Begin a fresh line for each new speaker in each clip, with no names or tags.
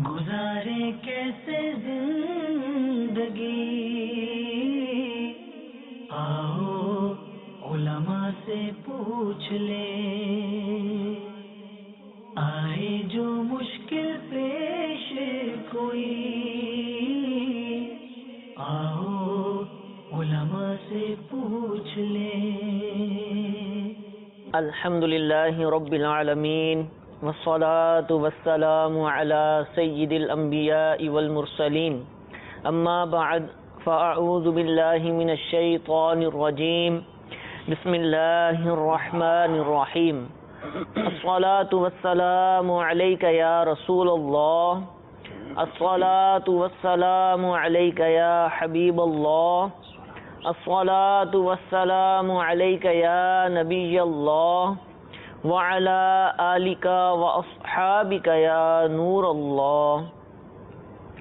گزارے کیسے زندگی، آؤ علماء سے پوچھ لیں، آئے جو مشکل پیش کوئی، آؤ علماء سے پوچھ لیں۔
الحمدللہ رب العالمین والصلاة والسلام على سید الانبیاء والمرسلین، اما بعد فاعوذ باللہ من الشیطان الرجیم، بسم اللہ الرحمن الرحیم۔ الصلاة والسلام علیک یا رسول اللہ، الصلاة والسلام علیک یا حبیب اللہ، الصلاة والسلام علیک یا نبی اللہ، وعلی آلک واصحابک یا نور اللہ۔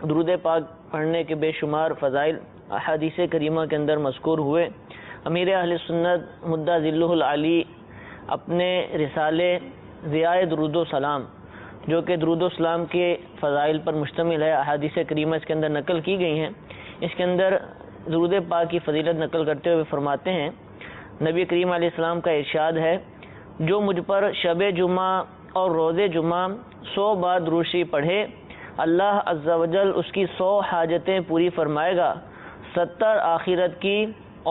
درود پاک پڑھنے کے بے شمار فضائل احادیث کریمہ کے اندر مذکور ہوئے۔ امیر اہل سنت مدہ ذلہ العالی اپنے رسالے ضیاء درود و سلام، جو کہ درود و سلام کے فضائل پر مشتمل ہے، احادیث کریمہ اس کے اندر نقل کی گئی ہیں۔ اس کے اندر درود پاک کی فضیلت نقل کرتے ہوئے فرماتے ہیں، نبی کریم علیہ السلام کا ارشاد ہے، جو مجھ پر شب جمعہ اور روز جمعہ 100 بار درود شریف پڑھے، اللہ عز و جل اس کی 100 حاجتیں پوری فرمائے گا، 70 آخرت کی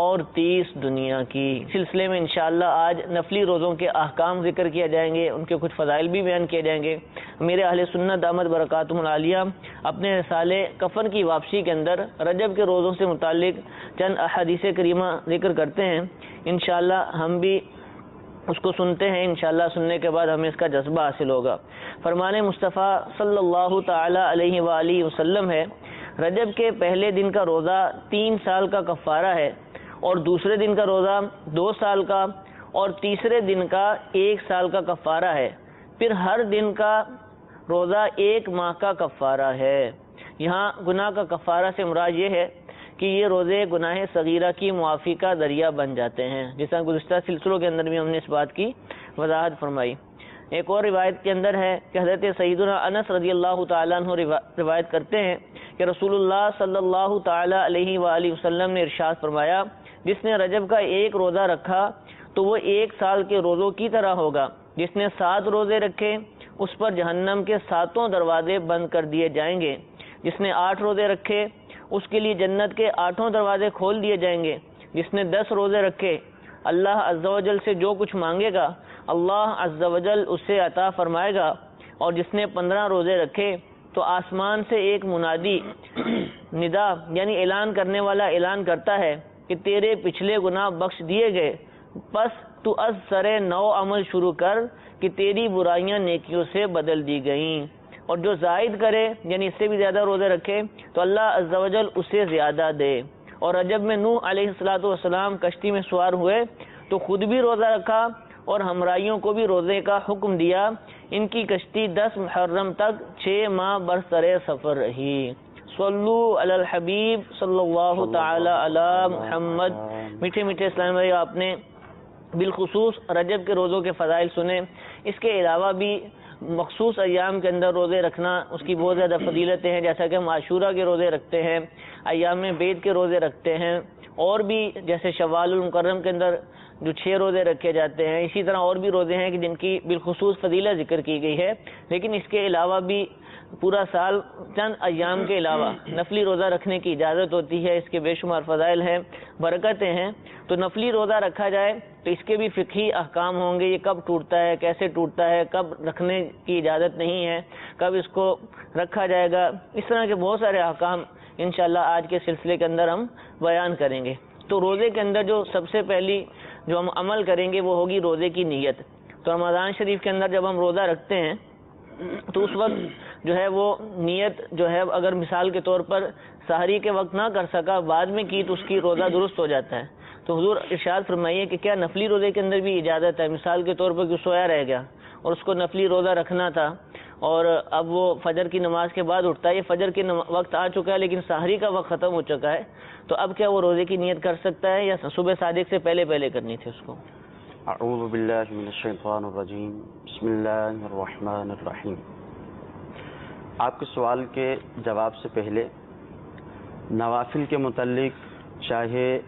اور 30 دنیا کی۔ سلسلے میں انشاءاللہ آج نفلی روزوں کے احکام ذکر کیا جائیں گے، ان کے کچھ فضائل بھی بیان کیے جائیں گے۔ میرے اہل سنت دامت برکاتہم العالیہ اپنے رسالے کفن کی واپسی کے اندر رجب کے روزوں سے متعلق چند احادیث کریمہ ذکر کرتے ہیں، انشاءاللہ ہم بھی اس کو سنتے ہیں، انشاءاللہ سننے کے بعد ہمیں اس کا جذبہ حاصل ہوگا۔ فرمان مصطفیٰ صلی اللہ تعالی علیہ وآلہ وسلم ہے، رجب کے پہلے دن کا روزہ 3 سال کا کفارہ ہے، اور دوسرے دن کا روزہ 2 سال کا، اور تیسرے دن کا 1 سال کا کفارہ ہے، پھر ہر دن کا روزہ 1 ماہ کا کفارہ ہے۔ یہاں گناہ کا کفارہ سے مراد یہ ہے کہ یہ روزے گناہ صغیرہ کی معافی کا ذریعہ بن جاتے ہیں، جس طرح گزشتہ سلسلوں کے اندر بھی ہم نے اس بات کی وضاحت فرمائی۔ ایک اور روایت کے اندر ہے کہ حضرت سیدنا انس رضی اللہ تعالیٰ عنہ روایت کرتے ہیں کہ رسول اللہ صلی اللہ تعالیٰ علیہ وآلہ وسلم نے ارشاد فرمایا، جس نے رجب کا 1 روزہ رکھا تو وہ 1 سال کے روزوں کی طرح ہوگا، جس نے 7 روزے رکھے اس پر جہنم کے 7 دروازے بند کر دیے جائیں گے، جس نے 8 روزے رکھے اس کے لیے جنت کے 8 دروازے کھول دیے جائیں گے، جس نے 10 روزے رکھے اللہ عز و جل سے جو کچھ مانگے گا اللہ عز و جل اسے عطا فرمائے گا، اور جس نے 15 روزے رکھے تو آسمان سے ایک منادی ندا یعنی اعلان کرنے والا اعلان کرتا ہے کہ تیرے پچھلے گناہ بخش دیے گئے، پس تو از سر نو عمل شروع کر کہ تیری برائیاں نیکیوں سے بدل دی گئیں، اور جو زائد کرے یعنی اس سے بھی زیادہ روزے رکھے تو اللہ عز و جل اسے زیادہ دے۔ اور رجب میں نوح علیہ السلام کشتی میں سوار ہوئے تو خود بھی روزہ رکھا اور ہمراہیوں کو بھی روزے کا حکم دیا، ان کی کشتی 10 محرم تک 6 ماہ برسر سفر رہی۔ صلو علی الحبیب صلی اللہ تعالی علی محمد۔ میٹھے میٹھے اسلام بھائی، آپ نے بالخصوص رجب کے روزوں کے فضائل سنے، اس کے علاوہ بھی مخصوص ایام کے اندر روزے رکھنا اس کی بہت زیادہ فضیلتیں ہیں، جیسا کہ ہم عاشورہ کے روزے رکھتے ہیں، ایام بیت کے روزے رکھتے ہیں، اور بھی جیسے شوال المکرم کے اندر جو 6 روزے رکھے جاتے ہیں، اسی طرح اور بھی روزے ہیں کہ جن کی بالخصوص فضیلت ذکر کی گئی ہے۔ لیکن اس کے علاوہ بھی پورا سال چند ایام کے علاوہ نفلی روزہ رکھنے کی اجازت ہوتی ہے، اس کے بے شمار فضائل ہیں، برکتیں ہیں، تو نفلی روزہ رکھا جائے تو اس کے بھی فقہی احکام ہوں گے، یہ کب ٹوٹتا ہے، کیسے ٹوٹتا ہے، کب رکھنے کی اجازت نہیں ہے، کب اس کو رکھا جائے گا، اس طرح کے بہت سارے احکام انشاءاللہ آج کے سلسلے کے اندر ہم بیان کریں گے۔ تو روزے کے اندر جو سب سے پہلی جو ہم عمل کریں گے وہ ہوگی روزے کی نیت۔ تو رمضان شریف کے اندر جب ہم روزہ رکھتے ہیں تو اس وقت جو ہے وہ نیت جو ہے اگر مثال کے طور پر سحری کے وقت نہ کر سکا، بعد میں کی تو اس کی روزہ درست ہو جاتا ہے۔ تو حضور ارشاد فرمائیے کہ کیا نفلی روزے کے اندر بھی اجازت ہے؟ مثال کے طور پر کہ سویا رہ گیا اور اس کو نفلی روزہ رکھنا تھا، اور اب وہ فجر کی نماز کے بعد اٹھتا ہے، یہ فجر کے وقت آ چکا ہے لیکن سحری کا وقت ختم ہو چکا ہے، تو اب کیا وہ روزے کی نیت کر سکتا ہے یا صبح صادق سے پہلے کرنی تھی اس کو؟
اعوذ باللہ من الشیطان الرجیم، بسم اللہ الرحمن الرحیم۔ آپ کے سوال کے جواب سے پہلے نوافل کے متعلق، چاہے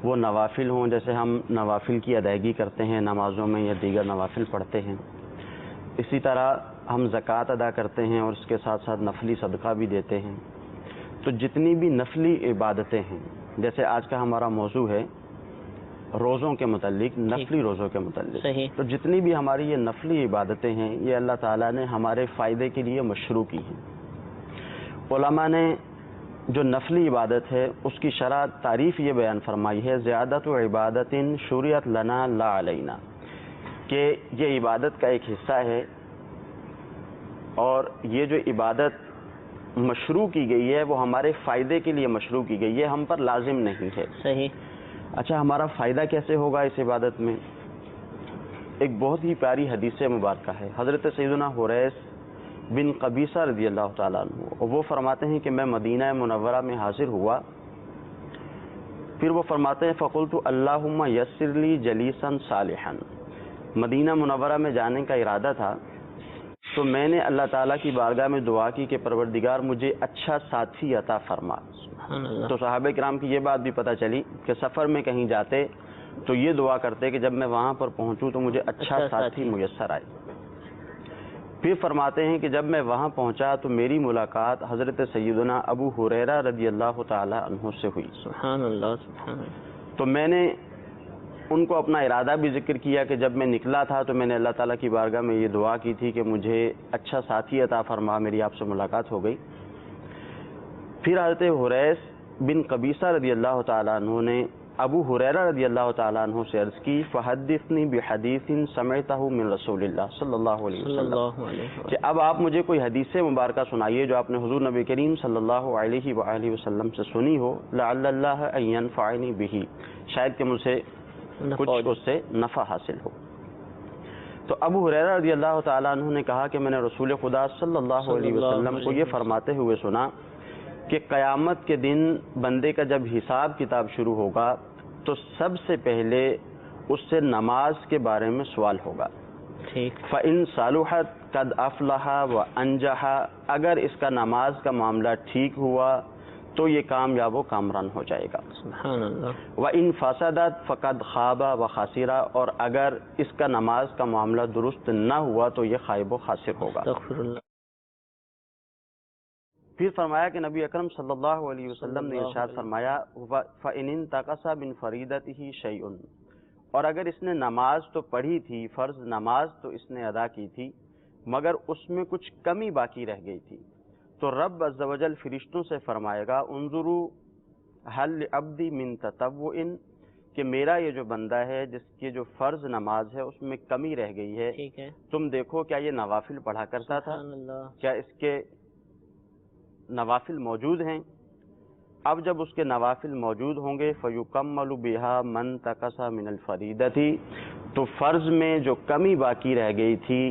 وہ نوافل ہوں جیسے ہم نوافل کی ادائیگی کرتے ہیں نمازوں میں یا دیگر نوافل پڑھتے ہیں، اسی طرح ہم زکوٰۃ ادا کرتے ہیں اور اس کے ساتھ ساتھ نفلی صدقہ بھی دیتے ہیں، تو جتنی بھی نفلی عبادتیں ہیں، جیسے آج کا ہمارا موضوع ہے روزوں کے متعلق، نفلی روزوں کے متعلق،
صحیح.
تو جتنی بھی ہماری یہ نفلی عبادتیں ہیں یہ اللہ تعالیٰ نے ہمارے فائدے کے لیے مشروع کی ہیں. علماء نے جو نفلی عبادت ہے اس کی شرح تعریف یہ بیان فرمائی ہے، زیادت و عبادت شریعت لنا لا علینا، کہ یہ عبادت کا ایک حصہ ہے اور یہ جو عبادت مشروع کی گئی ہے وہ ہمارے فائدے کے لیے مشروع کی گئی ہے، ہم پر لازم نہیں ہے.
صحیح.
اچھا، ہمارا فائدہ کیسے ہوگا اس عبادت میں؟ ایک بہت ہی پیاری حدیث مبارکہ ہے، حضرت سیدنا حریث بن قبیصہ رضی اللہ تعالیٰ عنہ، وہ فرماتے ہیں کہ میں مدینہ منورہ میں حاضر ہوا، پھر وہ فرماتے ہیں فقلت اللہم یسر لی جلیسا صالحا. مدینہ منورہ میں جانے کا ارادہ تھا تو میں نے اللہ تعالیٰ کی بارگاہ میں دعا کی کہ پروردگار مجھے اچھا ساتھی عطا فرما. تو صحابہ کرام کی یہ بات بھی پتہ چلی کہ سفر میں کہیں جاتے تو یہ دعا کرتے کہ جب میں وہاں پر پہنچوں تو مجھے اچھا ساتھی میسر آئے. پھر فرماتے ہیں کہ جب میں وہاں پہنچا تو میری ملاقات حضرت سیدنا ابو ہریرہ رضی اللہ تعالی عنہ سے ہوئی.
سبحان اللہ، سبحان اللہ.
تو میں نے ان کو اپنا ارادہ بھی ذکر کیا کہ جب میں نکلا تھا تو میں نے اللہ تعالیٰ کی بارگاہ میں یہ دعا کی تھی کہ مجھے اچھا ساتھی عطا فرما، میری آپ سے ملاقات ہو گئی. پھر حضرت حریث بن قبیصہ رضی اللہ تعالیٰ عنہ نے ابو ہریرہ رضی اللہ تعالیٰ عنہ سے عرض کی فحدثنی بحدیث سمعتہ من رسول اللہ صلی اللہ علیہ وسلم، کہ اب آپ مجھے کوئی حدیث مبارکہ سنائیے جو آپ نے حضور نبی کریم صلی اللہ علیہ وآلہ وسلم سے سنی ہو، لعل اللہ ان ینفعنی بہ، شاید کہ مجھے کچھ اس سے نفع حاصل ہو. تو ابو ہریرہ رضی اللہ تعالیٰ عنہ نے کہا کہ میں نے رسول خدا صلی اللہ علیہ وسلم کو یہ فرماتے ہوئے سنا کہ قیامت کے دن بندے کا جب حساب کتاب شروع ہوگا تو سب سے پہلے اس سے نماز کے بارے میں سوال ہوگا. فَإِن صَلُحَتْ قَدْ أَفْلَحَ وَأَنْجَحَ، اگر اس کا نماز کا معاملہ ٹھیک ہوا تو یہ کامیاب و کامران ہو جائے گا.
سبحان اللہ.
وَإِن فَسَدَتْ فَقَدْ خَابَ وَخَسِرَ، اور اگر اس کا نماز کا معاملہ درست نہ ہوا تو یہ خائب و خاسر ہوگا.
استغفر اللہ.
پھر فرمایا کہ نبی اکرم صلی اللہ علیہ وسلم نے ارشاد فرمایا فَإِنِ انتقص من فریضتہ شیء، اور اگر اس نے نماز تو پڑھی تھی، فرض نماز تو اس نے ادا کی تھی، مگر اس میں کچھ کمی باقی رہ گئی تھی، تو رب عز و جل فرشتوں سے فرمائے گا انظروا هل لعبدی من تطوع، کہ میرا یہ جو بندہ ہے جس کی جو فرض نماز ہے اس میں کمی رہ گئی ہے، تم دیکھو کیا یہ نوافل پڑھا کرتا تھا، کیا اس کے نوافل موجود ہیں. اب جب اس کے نوافل موجود ہوں گے فَيُكَمَّلُ بِهَا مَن تَقَصَ مِنَ الْفَرِيضَةِ، تو فرض میں جو کمی باقی رہ گئی تھی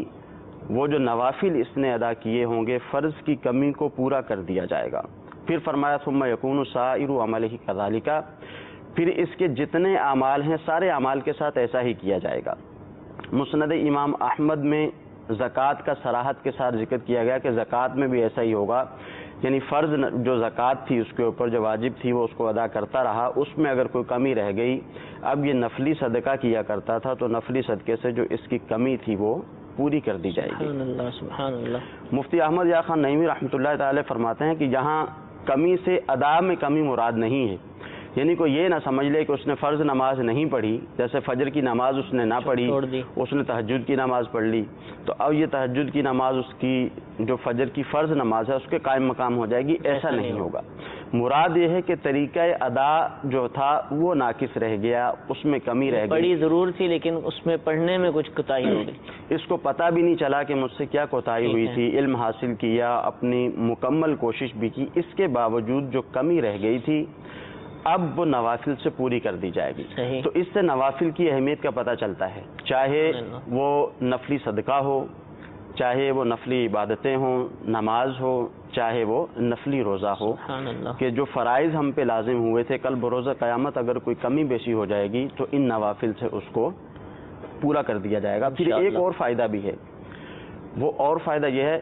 وہ جو نوافل اس نے ادا کیے ہوں گے فرض کی کمی کو پورا کر دیا جائے گا. پھر فرمایا ثُمَّ يَكُونُ سَائِرُ عَمَلِهِ كَذَلِكَ، پھر اس کے جتنے اعمال ہیں سارے اعمال کے ساتھ ایسا ہی کیا جائے گا. مسند امام احمد میں زکوٰۃ کا صراحت کے ساتھ ذکر کیا گیا کہ زکوٰۃ میں بھی ایسا ہی ہوگا، یعنی فرض جو زکوٰۃ تھی اس کے اوپر جو واجب تھی وہ اس کو ادا کرتا رہا، اس میں اگر کوئی کمی رہ گئی، اب یہ نفلی صدقہ کیا کرتا تھا تو نفلی صدقے سے جو اس کی کمی تھی وہ پوری کر دی جائے گی.
سبحان اللہ، سبحان اللہ.
مفتی احمد یا خان نعیمی رحمۃ اللہ تعالی فرماتے ہیں کہ یہاں کمی سے ادا میں کمی مراد نہیں ہے، یعنی کوئی یہ نہ سمجھ لے کہ اس نے فرض نماز نہیں پڑھی، جیسے فجر کی نماز اس نے نہ پڑھی، اس نے تہجد کی نماز پڑھ لی تو اب یہ تہجد کی نماز اس کی جو فجر کی فرض نماز ہے اس کے قائم مقام ہو جائے گی، ایسا نہیں ہوگا. مراد یہ ہے کہ طریقہ ادا جو تھا وہ ناقص رہ گیا، اس میں کمی رہ گئی،
پڑھی ضرور تھی لیکن اس میں پڑھنے میں کچھ کوتاہی ہو گئی،
اس کو پتہ بھی نہیں چلا کہ مجھ سے کیا کوتاہی ہوئی تھی. علم حاصل کیا، اپنی مکمل کوشش بھی کی، اس کے باوجود جو کمی رہ گئی تھی اب وہ نوافل سے پوری کر دی جائے گی. تو اس سے نوافل کی اہمیت کا پتہ چلتا ہے، چاہے وہ نفلی صدقہ ہو، چاہے وہ نفلی عبادتیں ہوں، نماز ہو، چاہے وہ نفلی روزہ ہو، کہ جو فرائض ہم پہ لازم ہوئے تھے کل بروز قیامت اگر کوئی کمی بیشی ہو جائے گی تو ان نوافل سے اس کو پورا کر دیا جائے گا. پھر ایک اور فائدہ بھی ہے، وہ اور فائدہ یہ ہے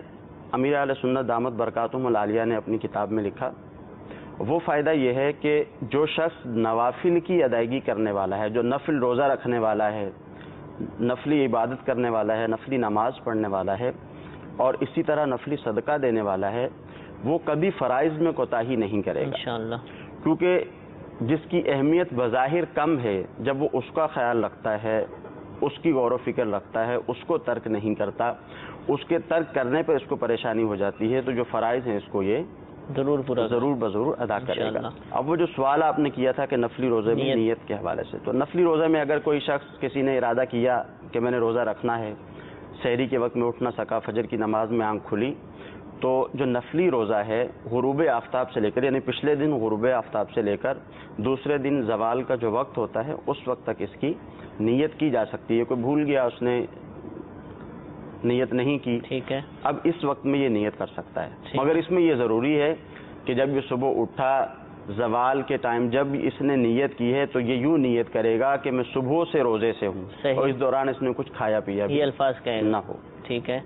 امیر اہل سنت دامت برکاتہم العالیہ نے اپنی کتاب میں لکھا، وہ فائدہ یہ ہے کہ جو شخص نوافل کی ادائیگی کرنے والا ہے، جو نفل روزہ رکھنے والا ہے، نفلی عبادت کرنے والا ہے، نفلی نماز پڑھنے والا ہے اور اسی طرح نفلی صدقہ دینے والا ہے، وہ کبھی فرائض میں کوتاہی نہیں کرے گا،
انشاءاللہ،
کیونکہ جس کی اہمیت بظاہر کم ہے، جب وہ اس کا خیال رکھتا ہے، اس کی غور و فکر رکھتا ہے، اس کو ترک نہیں کرتا، اس کے ترک کرنے پر اس کو پریشانی ہو جاتی ہے، تو جو فرائض ہیں اس کو یہ
ضرور پورا
ضرور بضرور ادا کرے گا۔
انشاءاللہ۔
اب وہ جو سوال آپ نے کیا تھا کہ نفلی روزے میں نیت کے حوالے سے، تو نفلی روزے میں اگر کوئی شخص کسی نے ارادہ کیا کہ میں نے روزہ رکھنا ہے، سحری کے وقت میں اٹھ نہ سکا، فجر کی نماز میں آنکھ کھلی، تو جو نفلی روزہ ہے غروب آفتاب سے لے کر، یعنی پچھلے دن غروب آفتاب سے لے کر دوسرے دن زوال کا جو وقت ہوتا ہے اس وقت تک اس کی نیت کی جا سکتی ہے۔ کوئی بھول گیا، اس نے نیت نہیں کی،
ٹھیک ہے،
اب اس وقت میں یہ نیت کر سکتا ہے، مگر اس میں یہ ضروری ہے کہ جب یہ صبح اٹھا زوال کے ٹائم جب اس نے نیت کی ہے تو یہ یوں نیت کرے گا کہ میں صبح سے روزے سے ہوں، اور اس دوران اس نے کچھ کھایا پیا بھی
یہ الفاظ کہے
نہ
گا،
ہو۔
ٹھیک ہے،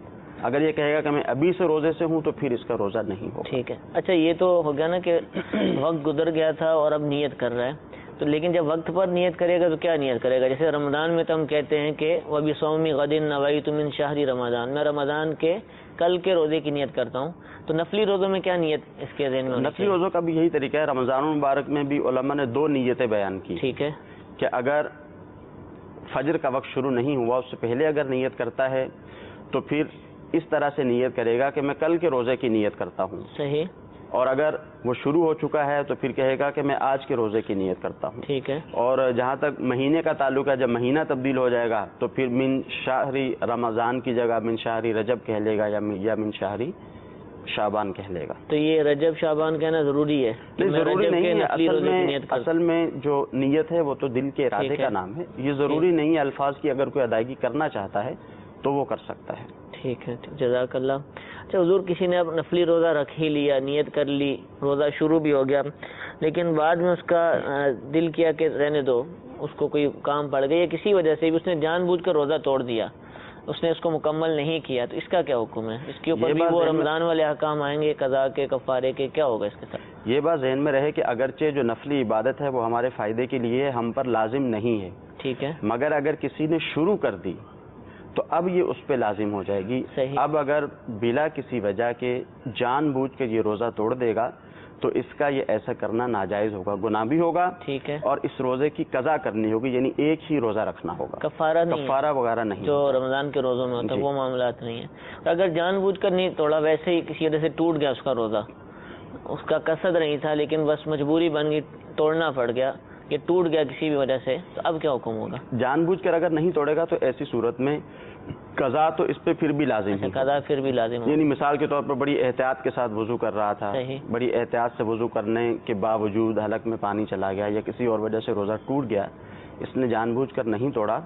اگر یہ کہے گا کہ میں ابھی سے روزے سے ہوں تو پھر اس کا روزہ نہیں ہوگا۔
ٹھیک ہے۔ اچھا، یہ تو ہو گیا نا کہ وقت گزر گیا تھا اور اب نیت کر رہا ہے، تو لیکن جب وقت پر نیت کرے گا تو کیا نیت کرے گا؟ جیسے رمضان میں تو ہم کہتے ہیں کہ وَبِصَوْمِ غَدٍ نَوَيْتُ مِنْ شَهْرِ رمضان، میں رمضان کے کل کے روزے کی نیت کرتا ہوں، تو نفلی روزوں میں کیا نیت اس کے ذہن میں ہونی
نفلی
چاہیے؟
روزوں کا بھی یہی طریقہ ہے۔ رمضان المبارک میں بھی علماء نے 2 نیتیں بیان کی،
ٹھیک ہے،
کہ اگر فجر کا وقت شروع نہیں ہوا اس سے پہلے اگر نیت کرتا ہے تو پھر اس طرح سے نیت کرے گا کہ میں کل کے روزے کی نیت کرتا ہوں،
صحیح،
اور اگر وہ شروع ہو چکا ہے تو پھر کہے گا کہ میں آج کے روزے کی نیت کرتا ہوں۔
ٹھیک ہے،
اور جہاں تک مہینے کا تعلق ہے، جب مہینہ تبدیل ہو جائے گا تو پھر من شہری رمضان کی جگہ من شہری رجب کہہ لے گا یا من شہری شعبان کہہ لے گا۔
تو یہ رجب شعبان کہنا ضروری ہے؟ کہ
نہیں،
میں
ضروری
رجب کے
نہیں ہے،
نفلی روزے کی نیت کرتا
اصل میں جو نیت ہے وہ تو دل کے ارادے
ٹھیک ہے،
کا نام ہے، یہ ضروری نہیں ہے الفاظ کی، اگر کوئی ادائیگی کرنا چاہتا ہے تو وہ کر سکتا ہے۔
ٹھیک ہے، جزاک اللہ۔ اچھا حضور، کسی نے اب نفلی روزہ رکھ ہی لیا، نیت کر لی، روزہ شروع بھی ہو گیا، لیکن بعد میں اس کا دل کیا کہ رہنے دو، اس کو کوئی کام پڑ گیا یا کسی وجہ سے بھی اس نے جان بوجھ کر روزہ توڑ دیا، اس نے اس کو مکمل نہیں کیا، تو اس کا کیا حکم ہے؟ اس کے اوپر
یہ
بھی
بات
وہ
ذہن میں-
رمضان والے احکام آئیں گے، قضا کے، کفارے کے، کیا ہوگا اس کے ساتھ؟
یہ بات ذہن میں رہے کہ اگرچہ جو نفلی عبادت ہے وہ ہمارے فائدے کے لیے ہم پر لازم نہیں ہے،
ٹھیک ہے،
مگر اگر کسی نے شروع کر دی تو اب یہ اس پہ لازم ہو جائے گی۔
صحیح۔
اب اگر بلا کسی وجہ کے جان بوجھ کے یہ روزہ توڑ دے گا تو اس کا یہ ایسا کرنا ناجائز ہوگا، گناہ بھی ہوگا،
ٹھیک ہے،
اور اس روزے کی قضا کرنی ہوگی، یعنی ایک ہی روزہ رکھنا ہوگا،
کفارہ نہیں ہے،
کفارہ وغیرہ نہیں
جو رمضان کے روزوں میں ہوتا ہے
جی۔
وہ معاملات نہیں ہیں۔ اور اگر جان بوجھ کر نہیں توڑا، ویسے ہی کسی وجہ سے ٹوٹ گیا اس کا روزہ، اس کا قصد نہیں تھا لیکن بس مجبوری بن گئی، توڑنا پڑ گیا، یہ ٹوٹ گیا کسی بھی وجہ سے، تو اب کیا حکم ہوگا؟
جان بوجھ کر اگر نہیں توڑے گا تو ایسی صورت میں قضا تو اس پہ پھر بھی لازم
اچھا،
ہے،
قضا پھر بھی لازم ہوگا،
یعنی مثال کے طور پر بڑی احتیاط کے ساتھ وضو کر رہا تھا،
صحیح،
بڑی احتیاط سے وضو کرنے کے باوجود حلق میں پانی چلا گیا یا کسی اور وجہ سے روزہ ٹوٹ گیا، اس نے جان بوجھ کر نہیں توڑا،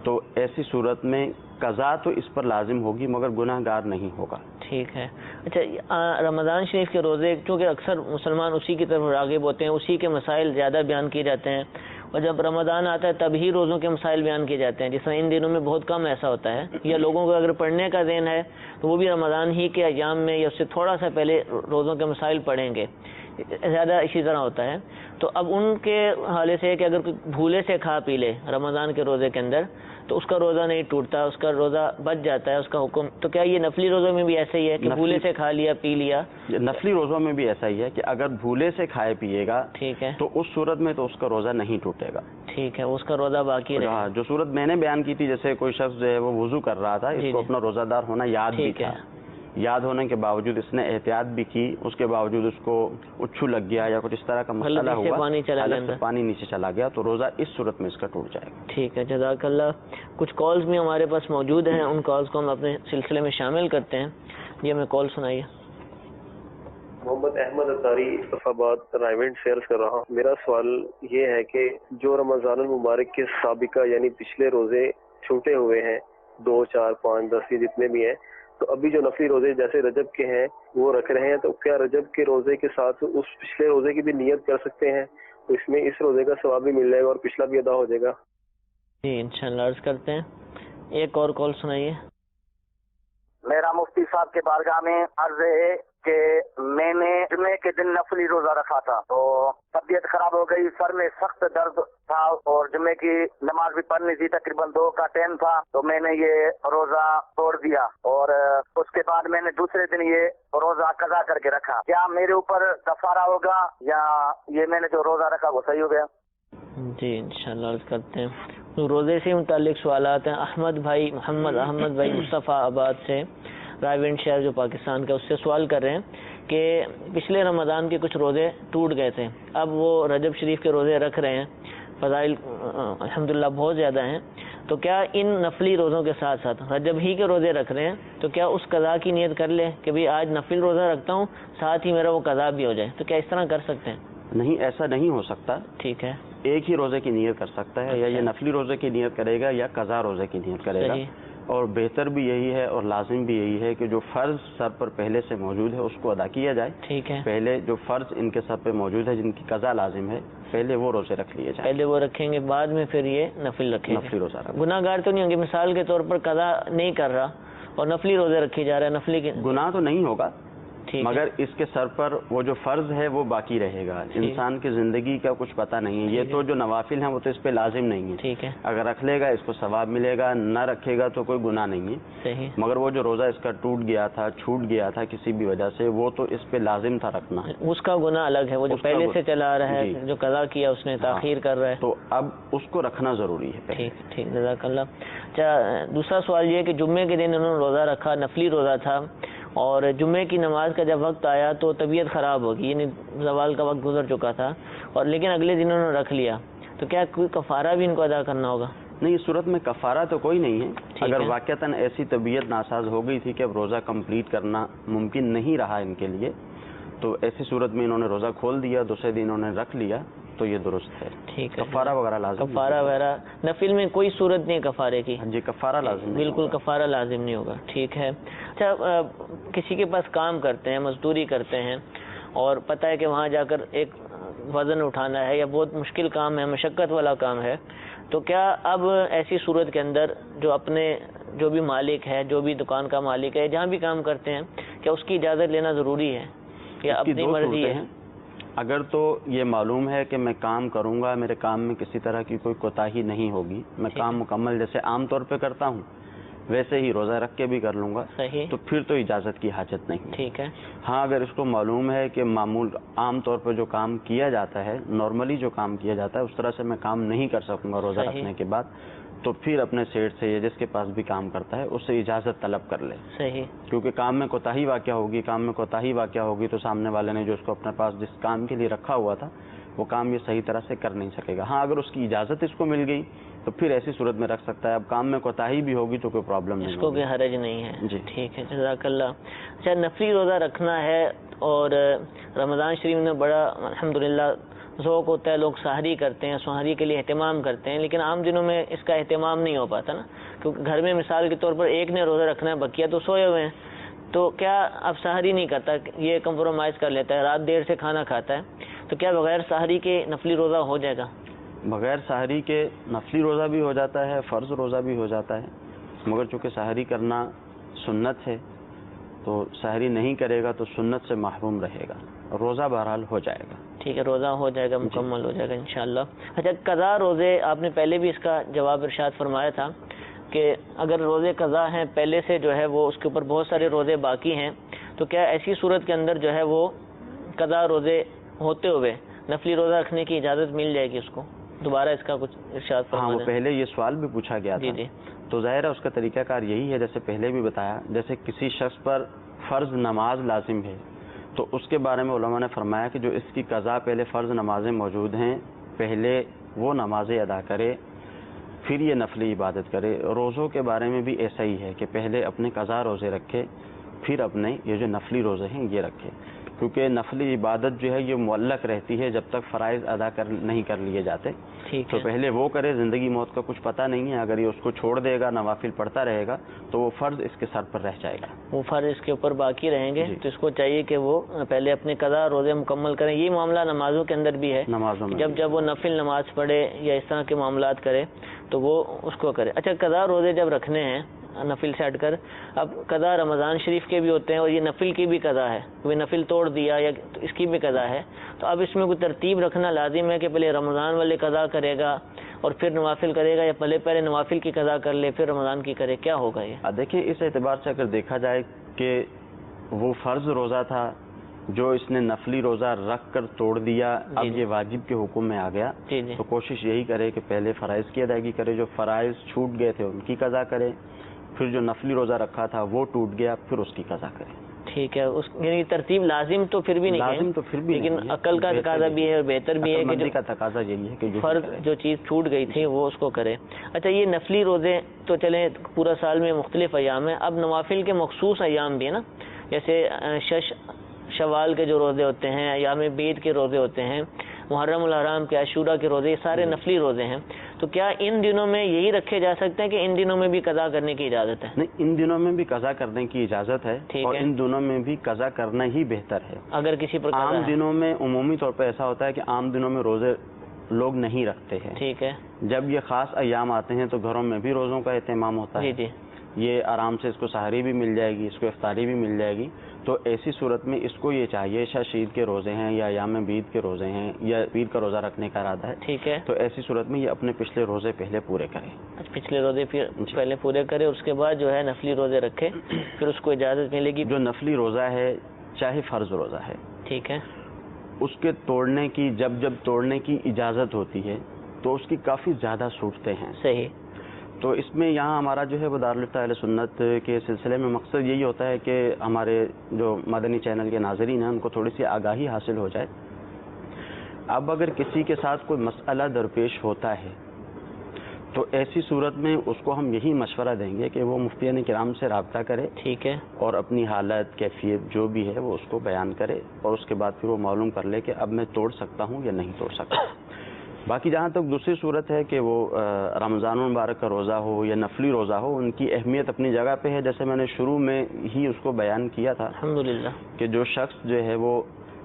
تو ایسی صورت میں قضا تو اس پر لازم ہوگی مگر گناہ گار نہیں ہوگا۔
ٹھیک ہے۔ اچھا، رمضان شریف کے روزے چونکہ اکثر مسلمان اسی کی طرف راغب ہوتے ہیں، اسی کے مسائل زیادہ بیان کیے جاتے ہیں، اور جب رمضان آتا ہے تب ہی روزوں کے مسائل بیان کیے جاتے ہیں، جس طرح ان دنوں میں بہت کم ایسا ہوتا ہے، یا لوگوں کو اگر پڑھنے کا ذہن ہے تو وہ بھی رمضان ہی کے ایام میں یا اس سے تھوڑا سا پہلے روزوں کے مسائل پڑھیں گے، زیادہ اسی طرح ہوتا ہے۔ تو اب ان کے حوالے سے ہے کہ اگر کوئی بھولے سے کھا پی لے رمضان کے روزے کے اندر تو اس کا روزہ نہیں ٹوٹتا، اس کا روزہ بچ جاتا ہے، اس کا حکم، تو کیا یہ نفلی روزوں میں بھی ایسا ہی ہے کہ بھولے سے کھا لیا، پی لیا؟
نفلی روزوں میں بھی ایسا ہی ہے کہ اگر بھولے سے کھائے پیے گا
ٹھیک ہے،
تو اس صورت میں تو اس کا روزہ نہیں ٹوٹے گا۔
ٹھیک ہے، اس کا روزہ باقی رہے گا۔
جو صورت میں نے بیان کی تھی، جیسے کوئی شخص جو ہے وہ وضو کر رہا تھا، اس
جی
کو
جی،
اپنا روزہ دار ہونا یاد بھی
ٹھیک
تھا،
ہے،
یاد ہونے کے باوجود اس نے احتیاط بھی کی، اس کے باوجود اس کو اچھو لگ گیا یا کچھ اس طرح کا مسئلہ
حلق سے
ہوا،
پانی چلا گیا
حلق سے
اندر۔
پانی نیچے چلا گیا، تو روزہ اس صورت میں اس کا ٹوٹ جائے گا۔
ٹھیک ہے، جزاک اللہ۔ کچھ کالز بھی ہمارے پاس موجود ہیں، ان کالز کو ہم اپنے سلسلے میں شامل کرتے ہیں۔ یہ ہمیں کال سنائیے۔
محمد احمد اطاری صفاباد رائمنڈ سے عرض کر رہا ہوں۔ میرا سوال یہ ہے کہ جو رمضان المبارک کے سابقہ یعنی پچھلے روزے چھوٹے ہوئے ہیں، 2، 4، 5، 10 یہ جتنے بھی ہیں، تو ابھی جو نفلی روزے جیسے رجب کے ہیں وہ رکھ رہے ہیں، تو کیا رجب کے روزے کے ساتھ اس پچھلے روزے کی بھی نیت کر سکتے ہیں؟ تو اس میں اس روزے کا ثواب بھی مل جائے گا اور پچھلا بھی ادا ہو جائے گا۔
جی انشاءاللہ عرض کرتے ہیں۔ ایک اور کال سنائیے۔
میرا مفتی صاحب کے بارگاہ میں عرض ہے کہ میں نے جمعے کے دن نفلی روزہ رکھا تھا تو طبیعت خراب ہو گئی، سر میں سخت درد تھا اور جمعے کی نماز بھی پڑھنی تھی، تقریباً 2 کا ٹائم تھا، تو میں نے یہ روزہ توڑ دیا اور اس کے بعد میں نے دوسرے دن یہ روزہ قضا کر کے رکھا۔ کیا میرے اوپر کفارہ ہوگا یا یہ میں نے جو روزہ رکھا وہ صحیح ہو گیا؟
جی انشاءاللہ عرض کرتے ہیں۔ روزے سے متعلق سوالات ہیں۔ محمد احمد بھائی مصطفیٰ آباد سے، رائے ونڈ شہر جو پاکستان کا، اس سے سوال کر رہے ہیں کہ پچھلے رمضان کے کچھ روزے ٹوٹ گئے تھے، اب وہ رجب شریف کے روزے رکھ رہے ہیں، فضائل الحمدللہ بہت زیادہ ہیں، تو کیا ان نفلی روزوں کے ساتھ ساتھ رجب ہی کے روزے رکھ رہے ہیں تو کیا اس قضا کی نیت کر لے کہ بھئی آج نفل روزہ رکھتا ہوں، ساتھ ہی میرا وہ قضا بھی ہو جائے، تو کیا اس طرح کر سکتے ہیں؟
نہیں، ایسا نہیں ہو سکتا۔
ٹھیک ہے،
ایک ہی روزے کی نیت کر سکتا ہے، یا یہ نفلی روزے کی نیت کرے گا یا قضا روزے کی نیت کرے گا، اور بہتر بھی یہی ہے اور لازم بھی یہی ہے کہ جو فرض سر پر پہلے سے موجود ہے اس کو ادا کیا جائے۔
ٹھیک ہے،
پہلے جو فرض ان کے سر پہ موجود ہے جن کی قضا لازم ہے، پہلے وہ روزے رکھ لیے جائیں،
پہلے وہ رکھیں گے، بعد میں پھر یہ نفل رکھیں گے۔
نفلی روزہ رکھیں۔
گناہ گار تو نہیں ہوں گے؟ مثال کے طور پر قضا نہیں کر رہا اور نفلی روزے رکھے جا رہا ہے، نفلی کے
گناہ تو نہیں ہوگا،
ٹھیک ہے،
مگر اس کے سر پر وہ جو فرض ہے وہ باقی رہے گا۔ انسان کی زندگی کا کچھ پتہ نہیں ہے، یہ تو جو نوافل ہیں وہ تو اس پہ لازم نہیں ہے،
ٹھیک ہے،
اگر رکھ لے گا اس کو ثواب ملے گا، نہ رکھے گا تو کوئی گناہ نہیں ہے،
صحیح،
مگر وہ جو روزہ اس کا ٹوٹ گیا تھا، چھوٹ گیا تھا کسی بھی وجہ سے، وہ تو اس پہ لازم تھا رکھنا،
اس کا گناہ الگ ہے، وہ جو
اس کا
پہلے سے چلا آ رہا ہے،
جی،
جو قضا کیا اس نے تاخیر کر رہا ہے،
تو اب اس کو رکھنا ضروری ہے۔
ٹھیک ٹھیک، جزاک اللہ۔ اچھا، دوسرا سوال یہ ہے کہ جمعے کے دن انہوں نے روزہ رکھا، نفلی روزہ تھا، اور جمعے کی نماز کا جب وقت آیا تو طبیعت خراب ہوگی، یعنی زوال کا وقت گزر چکا تھا، اور لیکن اگلے دن انہوں نے رکھ لیا، تو کیا کوئی کفارہ بھی ان کو ادا کرنا ہوگا؟
نہیں، اس صورت میں کفارہ تو کوئی نہیں ہے، اگر
ہے،
واقعتاً ایسی طبیعت ناساز ہو گئی تھی کہ اب روزہ کمپلیٹ کرنا ممکن نہیں رہا ان کے لیے، تو ایسی صورت میں انہوں نے روزہ کھول دیا، دوسرے دن انہوں نے رکھ لیا، تو یہ درست ہے۔
ٹھیک ہے،
کفارہ وغیرہ لازم نہیں،
کفارہ وغیرہ نفل میں کوئی صورت نہیں کفارے کی؟
جی، کفارہ لازم نہیں
بالکل
ہوگا۔
کفارہ لازم نہیں ہوگا، ٹھیک ہے۔ اچھا، کسی کے پاس کام کرتے ہیں، مزدوری کرتے ہیں، اور پتہ ہے کہ وہاں جا کر ایک وزن اٹھانا ہے یا بہت مشکل کام ہے، مشقت والا کام ہے، تو کیا اب ایسی صورت کے اندر جو اپنے جو بھی مالک ہے، جو بھی دکان کا مالک ہے، جہاں بھی کام کرتے ہیں، کیا اس کی اجازت لینا ضروری ہے یا
اس کی
اپنی
دو
مرضی
صورتیں
ہے؟
ہیں۔ اگر تو یہ معلوم ہے کہ میں کام کروں گا، میرے کام میں کسی طرح کی کوئی کوتاہی نہیں ہوگی، میں کام مکمل جیسے عام طور پہ کرتا ہوں ویسے ہی روزہ رکھ کے بھی کر لوں گا،
صحیح،
تو پھر تو اجازت کی حاجت نہیں۔
ٹھیک ہے،
ہاں، اگر اس کو معلوم ہے کہ معمول عام طور پہ جو کام کیا جاتا ہے، نارملی جو کام کیا جاتا ہے اس طرح سے میں کام نہیں کر سکوں گا روزہ رکھنے کے بعد، تو پھر اپنے سیٹ سے یا جس کے پاس بھی کام کرتا ہے اس سے اجازت طلب کر لے،
صحیح،
کیونکہ کام میں کوتاہی واقع ہوگی تو سامنے والے نے جو اس کو اپنے پاس جس کام کے لیے رکھا ہوا تھا وہ کام یہ صحیح طرح سے کر نہیں سکے گا۔ ہاں، اگر اس کی اجازت اس کو مل گئی تو پھر ایسی صورت میں رکھ سکتا ہے، اب کام میں کوتاہی بھی ہوگی تو کوئی پرابلم نہیں
اس کو
ہوگی۔
کوئی حرج نہیں ہے،
جی،
ٹھیک ہے، جزاک اللہ۔ اچھا، نفلی روزہ رکھنا ہے اور رمضان شریف میں بڑا الحمدللہ ذوق ہوتا ہے، لوگ سحری کرتے ہیں، سحری کے لیے اہتمام کرتے ہیں، لیکن عام دنوں میں اس کا اہتمام نہیں ہو پاتا نا، کیونکہ گھر میں مثال کے طور پر ایک نے روزہ رکھنا ہے، بقیہ تو سوئے ہوئے ہیں، تو کیا اب سحری نہیں کرتا، یہ کمپرومائز کر لیتا ہے، رات دیر سے کھانا کھاتا ہے، تو کیا بغیر سحری کے نفلی روزہ ہو جائے گا؟
بغیر سحری کے نفلی روزہ بھی ہو جاتا ہے، فرض روزہ بھی ہو جاتا ہے، مگر چونکہ سحری کرنا سنت ہے تو سحری نہیں کرے گا تو سنت سے محروم رہے گا، روزہ بہرحال ہو جائے گا۔
ٹھیک ہے، روزہ ہو جائے گا، مکمل ہو جائے گا انشاءاللہ۔ اچھا، قضا روزے، آپ نے پہلے بھی اس کا جواب ارشاد فرمایا تھا کہ اگر روزے قضا ہیں، پہلے سے جو ہے وہ اس کے اوپر بہت سارے روزے باقی ہیں، تو کیا ایسی صورت کے اندر جو ہے وہ قضا روزے ہوتے ہوئے نفلی روزہ رکھنے کی اجازت مل جائے گی اس کو؟ دوبارہ اس کا کچھ ارشاد فرما
ہاں، وہ
دیں۔
پہلے یہ سوال بھی پوچھا گیا
جی
تھا،
جی،
تو ظاہر ہے اس کا طریقہ کار یہی ہے جیسے پہلے بھی بتایا، جیسے کسی شخص پر فرض نماز لازم ہے تو اس کے بارے میں علماء نے فرمایا کہ جو اس کی قضا پہلے فرض نمازیں موجود ہیں پہلے وہ نمازیں ادا کرے، پھر یہ نفلی عبادت کرے۔ روزوں کے بارے میں بھی ایسا ہی ہے کہ پہلے اپنے قضا روزے رکھے، پھر اپنے یہ جو نفلی روزے ہیں یہ رکھے، کیونکہ نفلی عبادت جو ہے یہ معلق رہتی ہے جب تک فرائض ادا نہیں کر لیے جاتے،
ٹھیک
تو
ہے،
پہلے وہ کرے، زندگی موت کا کچھ پتہ نہیں ہے، اگر یہ اس کو چھوڑ دے گا، نوافل پڑھتا رہے گا تو وہ فرض اس کے سر پر رہ جائے گا،
وہ فرض اس کے اوپر باقی رہیں گے،
جی۔
تو اس کو چاہیے کہ وہ پہلے اپنے قضا روزے مکمل کریں۔ یہ معاملہ نمازوں کے اندر بھی ہے،
نمازوں میں
جب وہ نفل نماز پڑھے یا اس طرح کے معاملات کرے تو وہ اس کو کرے۔ اچھا، قضا روزے جب رکھنے ہیں نفل سے ہٹ کر. اب قضا رمضان شریف کے بھی ہوتے ہیں اور یہ نفل کی بھی قضا ہے, کوئی نفل توڑ دیا یا اس کی بھی قضا ہے, تو اب اس میں کوئی ترتیب رکھنا لازم ہے کہ پہلے رمضان والے قضا کرے گا اور پھر نوافل کرے گا, یا پہلے نوافل کی قضا کر لے پھر رمضان کی کرے, کیا ہوگا یہ؟
دیکھیں اس اعتبار سے اگر دیکھا جائے کہ وہ فرض روزہ تھا جو اس نے نفلی روزہ رکھ کر توڑ دیا, اب یہ واجب کے حکم میں آ گیا, تو کوشش یہی کرے کہ پہلے فرائض کی ادائیگی کرے, جو فرائض چھوٹ گئے تھے ان کی قضا کرے, پھر جو نفلی روزہ رکھا تھا وہ ٹوٹ گیا پھر اس کی قضا کرے.
ٹھیک ہے, یعنی ترتیب لازم تو پھر بھی نہیں ہے,
لازم تو پھر بھی
لیکن عقل کا تقاضا بھی ہے اور بہتر بھی ہے کہ
جو کا تقاضا یہی ہے کہ
فرض جو چیز چھوٹ گئی تھی وہ اس کو کرے. اچھا, یہ نفلی روزے تو چلیں پورا سال میں مختلف ایام ہیں, اب نوافل کے مخصوص ایام بھی ہیں نا, جیسے شوال کے جو روزے ہوتے ہیں, ایام بید کے روزے ہوتے ہیں, محرم الحرام کے, عاشورہ کے روزے, یہ سارے نفلی روزے ہیں, تو کیا ان دنوں میں یہی رکھے جا سکتے ہیں کہ ان دنوں میں بھی قضا کرنے کی اجازت ہے؟
نہیں, ان دنوں میں بھی قضا کرنے کی اجازت ہے, اور ان دنوں میں بھی قضا کرنا ہی بہتر ہے.
اگر کسی پر
عام دنوں میں عمومی طور پر ایسا ہوتا ہے کہ عام دنوں میں روزے لوگ نہیں رکھتے ہیں.
ٹھیک ہے,
جب یہ خاص ایام آتے ہیں تو گھروں میں بھی روزوں کا اہتمام ہوتا ہے. یہ آرام سے اس کو سحری بھی مل جائے گی, اس کو افطاری بھی مل جائے گی, تو ایسی صورت میں اس کو یہ چاہیے, شاید کے روزے ہیں یا ایام بید کے روزے ہیں یا پیر کا روزہ رکھنے کا ارادہ ہے,
ٹھیک ہے,
تو ایسی صورت میں یہ اپنے پچھلے روزے پہلے پورے کرے.
پچھلے روزے پہلے پورے کرے, اس کے بعد جو ہے نفلی روزے رکھے, پھر اس کو اجازت ملے گی.
جو نفلی روزہ ہے چاہے فرض روزہ ہے,
ٹھیک ہے,
اس کے توڑنے کی جب توڑنے کی اجازت ہوتی ہے تو اس کی کافی زیادہ صورتیں ہیں.
صحیح.
تو اس میں یہاں ہمارا جو ہے وہ دارالفتہ اہل سنت کے سلسلے میں مقصد یہی ہوتا ہے کہ ہمارے جو مدنی چینل کے ناظرین ہیں ان کو تھوڑی سی آگاہی حاصل ہو جائے. اب اگر کسی کے ساتھ کوئی مسئلہ درپیش ہوتا ہے تو ایسی صورت میں اس کو ہم یہی مشورہ دیں گے کہ وہ مفتیان کرام سے رابطہ کرے,
ٹھیک ہے, اور
اپنی حالت کیفیت جو بھی ہے وہ اس کو بیان کرے, اور اس کے بعد پھر وہ معلوم کر لے کہ اب میں توڑ سکتا ہوں یا نہیں توڑ سکتا. باقی جہاں تک دوسری صورت ہے کہ وہ رمضان المبارک کا روزہ ہو یا نفلی روزہ ہو, ان کی اہمیت اپنی جگہ پہ ہے. جیسے میں نے شروع میں ہی اس کو بیان کیا تھا
الحمدللہ
کہ جو شخص جو ہے وہ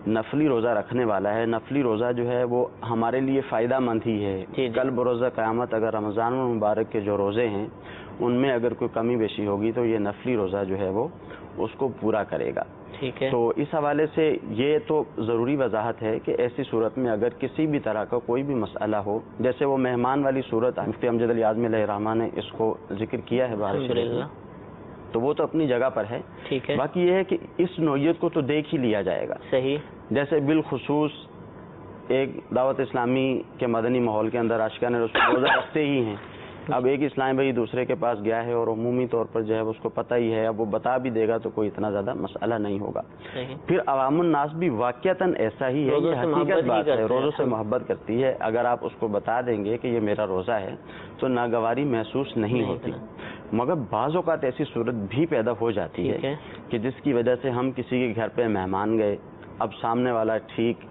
نفلی روزہ رکھنے والا ہے, نفلی روزہ جو ہے وہ ہمارے لیے فائدہ مند ہی ہے. کل بروز قیامت اگر رمضان المبارک کے جو روزے ہیں ان میں اگر کوئی کمی بیشی ہوگی تو یہ نفلی روزہ جو ہے وہ اس کو پورا کرے گا.
ٹھیک ہے,
تو اس حوالے سے یہ تو ضروری وضاحت ہے کہ ایسی صورت میں اگر کسی بھی طرح کا کوئی بھی مسئلہ ہو, جیسے وہ مہمان والی صورت مفتی امجد علی اعظمی علیہ الرحمہ نے اس کو ذکر کیا ہے بہار شریف میں, تو وہ تو اپنی جگہ پر ہے.
ٹھیک ہے,
باقی یہ ہے کہ اس نوعیت کو تو دیکھ ہی لیا جائے گا.
صحیح.
جیسے بالخصوص ایک دعوت اسلامی کے مدنی ماحول کے اندر عاشقان رسول روزہ رکھتے ہی ہیں. اب ایک اسلامی بھائی دوسرے کے پاس گیا ہے اور عمومی طور پر جو ہے اس کو پتہ ہی ہے, اب وہ بتا بھی دے گا تو کوئی اتنا زیادہ مسئلہ نہیں ہوگا. پھر عوام الناس بھی واقعتاً ایسا ہی ہے, یہ حقیقت بات ہے, روزوں سے محبت کرتی ہے. اگر آپ اس کو بتا دیں گے کہ یہ میرا روزہ ہے تو ناگواری محسوس نہیں ہوتی. مگر بعض اوقات ایسی صورت بھی پیدا ہو جاتی ہے کہ جس کی وجہ سے ہم کسی کے گھر پہ مہمان گئے, اب سامنے والا ٹھیک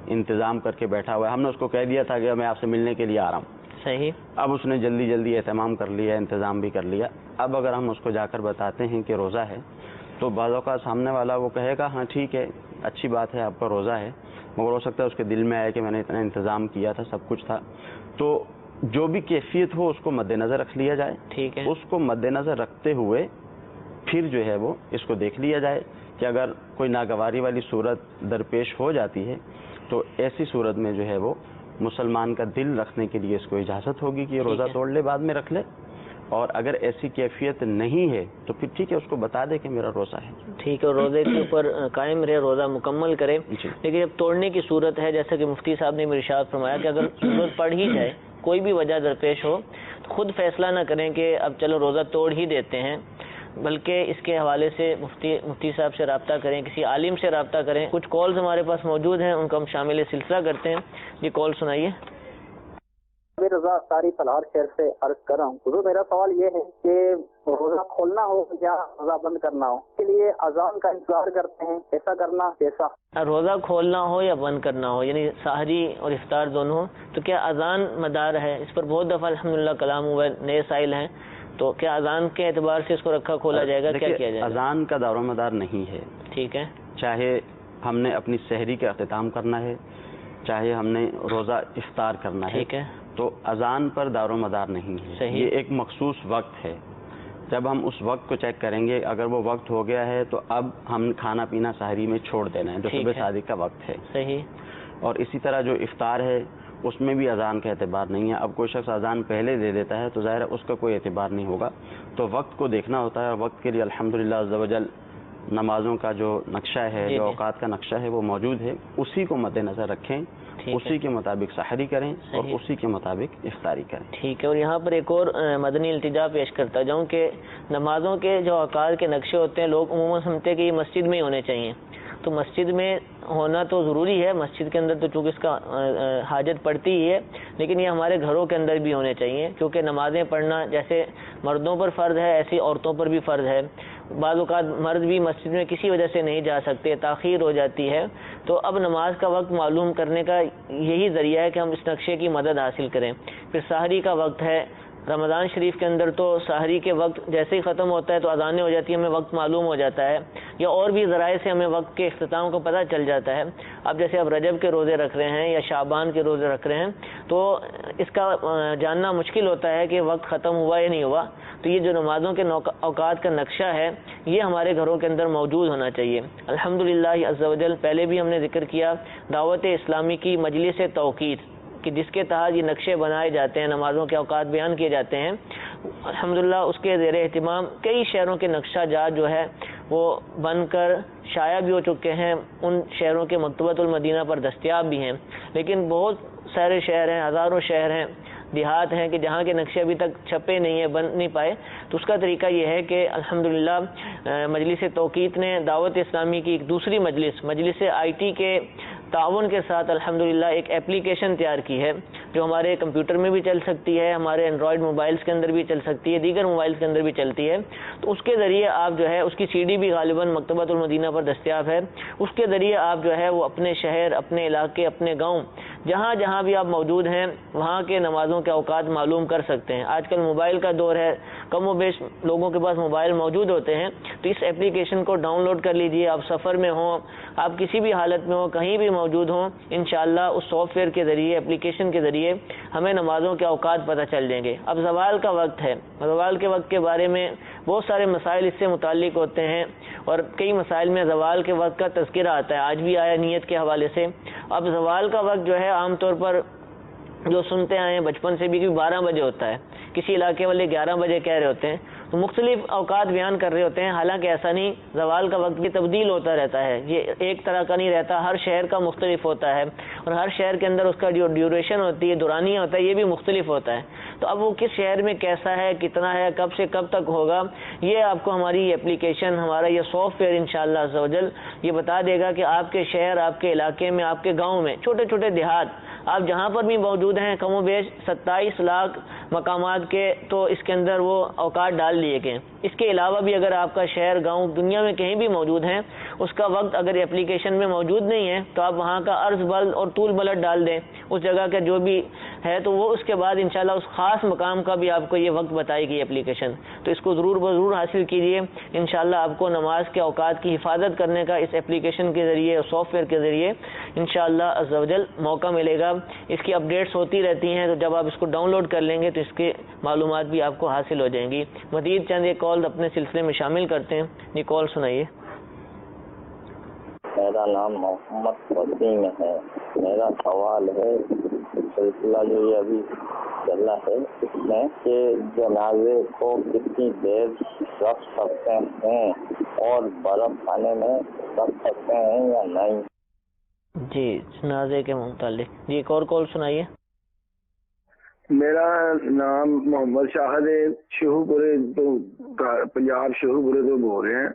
انتظام کر کے بیٹھا ہوا ہے, ہم نے اس کو کہہ دیا تھا کہ میں آپ سے ملنے کے لیے آ رہا ہوں.
صحیح.
اب اس نے جلدی جلدی اہتمام کر لیا, انتظام بھی کر لیا. اب اگر ہم اس کو جا کر بتاتے ہیں کہ روزہ ہے تو بعض اوقات سامنے والا وہ کہے گا ہاں ٹھیک ہے, اچھی بات ہے, آپ کا روزہ ہے, مگر ہو سکتا ہے اس کے دل میں آئے کہ میں نے اتنا انتظام کیا تھا, سب کچھ تھا. تو جو بھی کیفیت ہو اس کو مد نظر رکھ لیا جائے.
ٹھیک ہے, اس
کو مد نظر رکھتے ہوئے پھر جو ہے وہ اس کو دیکھ لیا جائے کہ اگر کوئی ناگواری والی صورت درپیش ہو جاتی ہے تو ایسی صورت میں جو ہے وہ مسلمان کا دل رکھنے کے لیے اس کو اجازت ہوگی کہ یہ روزہ توڑ لے, بعد میں رکھ لے. اور اگر ایسی کیفیت نہیں ہے تو پھر ٹھیک ہے, اس کو بتا دے کہ میرا روزہ ہے.
ٹھیک ہے, روزے کے اوپر قائم رہے, روزہ مکمل کرے. لیکن جب توڑنے کی صورت ہے, جیسا کہ مفتی صاحب نے ارشاد فرمایا کہ اگر صورت پڑ ہی جائے, کوئی بھی وجہ درپیش ہو, تو خود فیصلہ نہ کریں کہ اب چلو روزہ توڑ ہی دیتے ہیں, بلکہ اس کے حوالے سے مفتی صاحب سے رابطہ کریں, کسی عالم سے رابطہ کریں. کچھ کالز ہمارے پاس موجود ہیں, ان کو ہم شامل سلسلہ کرتے ہیں. جی کال سنائیے.
میں رضا ساری فلہار شہر سے عرض کر رہا ہوں. حضور میرا سوال یہ ہے کہ روزہ کھولنا ہو یا روزہ بند کرنا ہو, اس کے لیے اذان کا انتظار کرتے ہیں, ایسا کرنا کیسا؟
روزہ کھولنا ہو یا بند کرنا ہو, یعنی سحری اور افطار دونوں ہو, تو کیا اذان مدار ہے؟ اس پر بہت دفعہ الحمدللہ کلام ہوا ہے, نئے سائل ہیں, تو کیا اذان کے اعتبار سے اس کو رکھا کھولا جائے گا, کیا کیا جائے گا؟
اذان کا دار و مدار نہیں ہے.
ٹھیک ہے,
چاہے ہم نے اپنی سحری کا اختتام کرنا ہے, چاہے ہم نے روزہ افطار کرنا ہے,
ٹھیک ہے,
تو اذان پر دار و مدار نہیں ہے. یہ ایک مخصوص وقت ہے. جب ہم اس وقت کو چیک کریں گے، اگر وہ وقت ہو گیا ہے تو اب ہم کھانا پینا سحری میں چھوڑ دینا ہے، جو صبح صادق کا وقت ہے.
صحیح.
اور اسی طرح جو افطار ہے اس میں بھی اذان کا اعتبار نہیں ہے. اب کوئی شخص اذان پہلے دے دیتا ہے تو ظاہر ہے اس کا کوئی اعتبار نہیں ہوگا. تو وقت کو دیکھنا ہوتا ہے، اور وقت کے لیے الحمدللہ عز و جل نمازوں کا جو نقشہ ہے، جو اوقات کا نقشہ ہے وہ موجود ہے. اسی کو مد نظر رکھیں، اسی کے مطابق سحری کریں اور اسی کے مطابق افطاری کریں.
ٹھیک ہے. اور یہاں پر ایک اور مدنی التجا پیش کرتا جاؤں کہ نمازوں کے جو اوقات کے نقشے ہوتے ہیں لوگ عموماً سمجھتے ہیں کہ یہ مسجد میں ہی ہونے چاہیے. تو مسجد میں ہونا تو ضروری ہے، مسجد کے اندر تو چونکہ اس کا حاجت پڑتی ہی ہے، لیکن یہ ہمارے گھروں کے اندر بھی ہونے چاہیے، کیونکہ نمازیں پڑھنا جیسے مردوں پر فرض ہے ایسی عورتوں پر بھی فرض ہے. بعض اوقات مرد بھی مسجد میں کسی وجہ سے نہیں جا سکتے، تاخیر ہو جاتی ہے. تو اب نماز کا وقت معلوم کرنے کا یہی ذریعہ ہے کہ ہم اس نقشے کی مدد حاصل کریں. پھر سحری کا وقت ہے، رمضان شریف کے اندر تو سحری کے وقت جیسے ہی ختم ہوتا ہے تو اذانیں ہو جاتی ہیں، ہمیں وقت معلوم ہو جاتا ہے، یا اور بھی ذرائع سے ہمیں وقت کے اختتام کو پتہ چل جاتا ہے. اب جیسے اب رجب کے روزے رکھ رہے ہیں یا شعبان کے روزے رکھ رہے ہیں تو اس کا جاننا مشکل ہوتا ہے کہ وقت ختم ہوا یا نہیں ہوا. تو یہ جو نمازوں کے اوقات کا نقشہ ہے یہ ہمارے گھروں کے اندر موجود ہونا چاہیے. الحمدللہ عز و جل پہلے بھی ہم نے ذکر کیا دعوت اسلامی کی مجلس توقیت کہ جس کے تحت یہ نقشے بنائے جاتے ہیں، نمازوں کے اوقات بیان کیے جاتے ہیں. الحمدللہ اس کے زیر اہتمام کئی شہروں کے نقشہ جات جو ہے وہ بن کر شائع بھی ہو چکے ہیں، ان شہروں کے مکتبۃ المدینہ پر دستیاب بھی ہیں. لیکن بہت سارے شہر ہیں، ہزاروں شہر ہیں، دیہات ہیں کہ جہاں کے نقشے ابھی تک چھپے نہیں ہیں، بن نہیں پائے. تو اس کا طریقہ یہ ہے کہ الحمدللہ مجلس توقیت نے دعوت اسلامی کی ایک دوسری مجلس IT کے تعاون کے ساتھ الحمدللہ ایک اپلیکیشن تیار کی ہے جو ہمارے کمپیوٹر میں بھی چل سکتی ہے، ہمارے اینڈرائڈ موبائلز کے اندر بھی چل سکتی ہے، دیگر موبائلز کے اندر بھی چلتی ہے. تو اس کے ذریعے آپ جو ہے اس کی CD بھی غالباً مکتبۃ المدینہ پر دستیاب ہے. اس کے ذریعے آپ جو ہے وہ اپنے شہر، اپنے علاقے، اپنے گاؤں جہاں جہاں بھی آپ موجود ہیں وہاں کے نمازوں کے اوقات معلوم کر سکتے ہیں. آج کل موبائل کا دور ہے، کم و بیش لوگوں کے پاس موبائل موجود ہوتے ہیں. تو اس اپلیکیشن کو ڈاؤن لوڈ کر لیجئے. آپ سفر میں ہوں، آپ کسی بھی حالت میں ہوں، کہیں بھی موجود ہوں، انشاءاللہ اس سافٹ ویئر کے ذریعے، اپلیکیشن کے ذریعے ہمیں نمازوں کے اوقات پتہ چل جائیں گے. اب زوال کا وقت ہے، زوال کے وقت کے بارے میں بہت سارے مسائل اس سے متعلق ہوتے ہیں اور کئی مسائل میں زوال کے وقت کا تذکرہ آتا ہے، آج بھی آیا نیت کے حوالے سے. اب زوال کا وقت جو ہے عام طور پر جو سنتے آئے ہیں بچپن سے بھی کہ 12 بجے ہوتا ہے، کسی علاقے والے 11 بجے کہہ رہے ہوتے ہیں. تو مختلف اوقات بیان کر رہے ہوتے ہیں، حالانکہ ایسا نہیں. زوال کا وقت بھی تبدیل ہوتا رہتا ہے، یہ ایک طرح کا نہیں رہتا، ہر شہر کا مختلف ہوتا ہے اور ہر شہر کے اندر اس کا جو ڈیوریشن ہوتی ہے، دورانیہ ہوتا ہے، یہ بھی مختلف ہوتا ہے. تو اب وہ کس شہر میں کیسا ہے، کتنا ہے، کب سے کب تک ہوگا، یہ آپ کو ہماری یہ اپلیکیشن، ہمارا یہ سافٹ ویئر انشاءاللہ عز و جل یہ بتا دے گا کہ آپ کے شہر، آپ کے علاقے میں، آپ کے گاؤں میں، چھوٹے چھوٹے دیہات آپ جہاں پر بھی موجود ہیں، کم و بیش 27 لاکھ مقامات کے تو اس کے اندر وہ اوقات ڈال لیے گئے. اس کے علاوہ بھی اگر آپ کا شہر، گاؤں دنیا میں کہیں بھی موجود ہیں، اس کا وقت اگر اپلیکیشن میں موجود نہیں ہے تو آپ وہاں کا عرض بلد اور طول بلد ڈال دیں اس جگہ کا جو بھی ہے، تو وہ اس کے بعد انشاءاللہ اس خاص مقام کا بھی آپ کو یہ وقت بتائے گی اپلیکیشن. تو اس کو ضرور حاصل کیجئے. انشاءاللہ آپ کو نماز کے اوقات کی حفاظت کرنے کا اس اپلیکیشن کے ذریعے اور سافٹ ویئر کے ذریعے انشاءاللہ عز و جل موقع ملے گا. اس کی اپڈیٹس ہوتی رہتی ہیں، تو جب آپ اس کو ڈاؤن لوڈ کر لیں گے تو اس کی معلومات بھی آپ کو حاصل ہو جائیں گی. مزید چند ایک کال اپنے سلسلے میں شامل کرتے ہیں. یہ کال سنائیے.
میرا نام محمد وسیم ہے. میرا سوال ہے سلسلہ جو یہ ابھی چل رہا ہے اس میں کہ جنازے کو کتنی دیر رکھ سکتے ہیں اور برف خانے میں رکھ سکتے ہیں یا نہیں.
جی جنازے کے متعلق جی ایک اور کال سنائیے.
میرا نام محمد شاہد ہے، شہو پورے تو پنجاب شہو پورے تو بول رہے ہیں.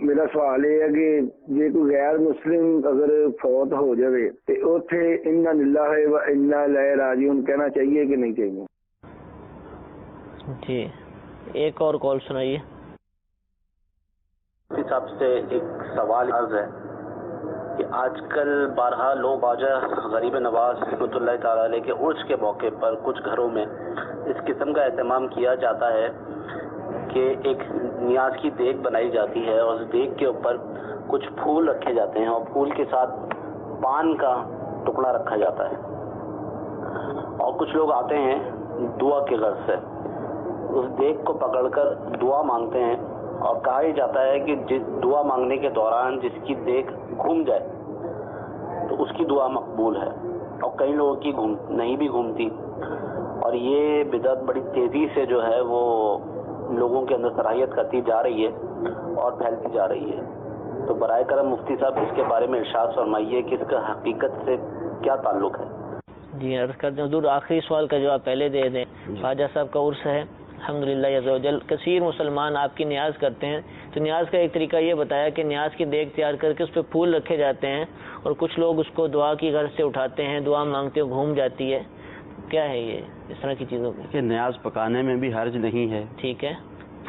میرا سوال یہ ہے کہ جی کوئی غیر مسلم اگر فوت ہو جائے تو اوتھے انا للہ و انا الیہ راجعون کہنا چاہیے کہ نہیں چاہیے.
جی ایک اور کال سنائیے.
اس حساب سے ایک سوال عرض ہے کہ آج کل بارہا لوگ خواجہ غریب نواز رحمۃ اللہ تعالیٰ علیہ کے عرس کے موقع پر کچھ گھروں میں اس قسم کا اہتمام کیا جاتا ہے کہ ایک نیاز کی دیگ بنائی جاتی ہے اور اس دیگ کے اوپر کچھ پھول رکھے جاتے ہیں اور پھول کے ساتھ پان کا ٹکڑا رکھا جاتا ہے اور کچھ لوگ آتے ہیں دعا کے غرض سے. اس دیگ کو پکڑ کر دعا مانگتے ہیں، اور کہا ہی جاتا ہے کہ دعا مانگنے کے دوران جس کی دیگ گھوم جائے تو اس کی دعا مقبول ہے، اور کئی لوگوں کی نہیں بھی گھومتی، اور یہ بدعت بڑی تیزی سے جو ہے وہ لوگوں کے اندر صلاحیت کرتی جا رہی ہے اور پھیلتی جا رہی ہے. تو برائے کرم مفتی صاحب اس کے بارے میں ارشاد فرمائیے کہ اس کا حقیقت سے کیا تعلق ہے.
جی عرض کرتے ہیں حضور، آخری سوال کا جواب پہلے دے دیں. خواجہ صاحب کا عرس ہے الحمدللہ عز و جل، کثیر مسلمان آپ کی نیاز کرتے ہیں، تو نیاز کا ایک طریقہ یہ بتایا کہ نیاز کی دیگ تیار کر کے اس پہ پھول رکھے جاتے ہیں، اور کچھ لوگ اس کو دعا کی غرض سے اٹھاتے ہیں، دعا مانگتے ہوئے گھوم جاتی ہے. کیا ہے یہ اس طرح کی چیزوں میں؟
کہ نیاز پکانے میں بھی حرج نہیں ہے،
ٹھیک ہے،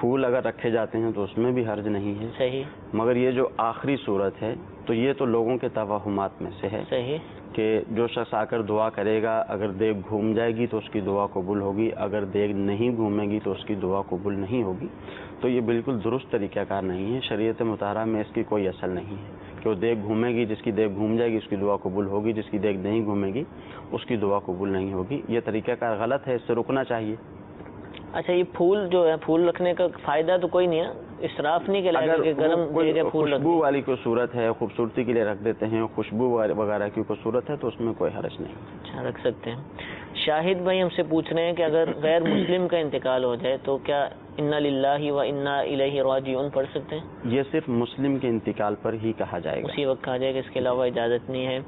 پھول اگر رکھے جاتے ہیں تو اس میں بھی حرج نہیں ہے،
صحیح.
مگر یہ جو آخری صورت ہے تو یہ تو لوگوں کے توہمات میں سے ہے،
صحیح.
کہ جو شخص آ کر دعا کرے گا، اگر دیگ گھوم جائے گی تو اس کی دعا قبول ہوگی، اگر دیگ نہیں گھومے گی تو اس کی دعا قبول نہیں ہوگی. تو یہ بالکل درست طریقہ کار نہیں ہے، شریعت مطہرہ میں اس کی کوئی اصل نہیں ہے کہ وہ دیگ گھومے گی، جس کی دیگ گھوم جائے گی اس کی دعا قبول ہوگی، جس کی دیگ نہیں گھومے گی اس کی دعا قبول نہیں ہوگی. یہ طریقہ کار غلط ہے، اس سے رکنا چاہیے.
اچھا، یہ پھول جو ہے، پھول رکھنے کا فائدہ تو کوئی نہیں ہے، اسراف نہیں کہلائے گا کہ گرم جگہ پھول رکھ
خوشبو والی کوئی صورت ہے، خوبصورتی کے لیے رکھ دیتے ہیں، خوشبو وغیرہ کی کوئی صورت ہے تو اس میں کوئی حرج نہیں.
اچھا، رکھ سکتے ہیں. شاہد بھائی ہم سے پوچھ رہے ہیں کہ اگر غیر مسلم کا انتقال ہو جائے تو کیا انا للہ و انا الیہ راجعون پڑھ سکتے ہیں؟
یہ صرف مسلم کے انتقال پر ہی کہا جائے گا،
اسی وقت کہا جائے گا، اس کے علاوہ اجازت نہیں ہے.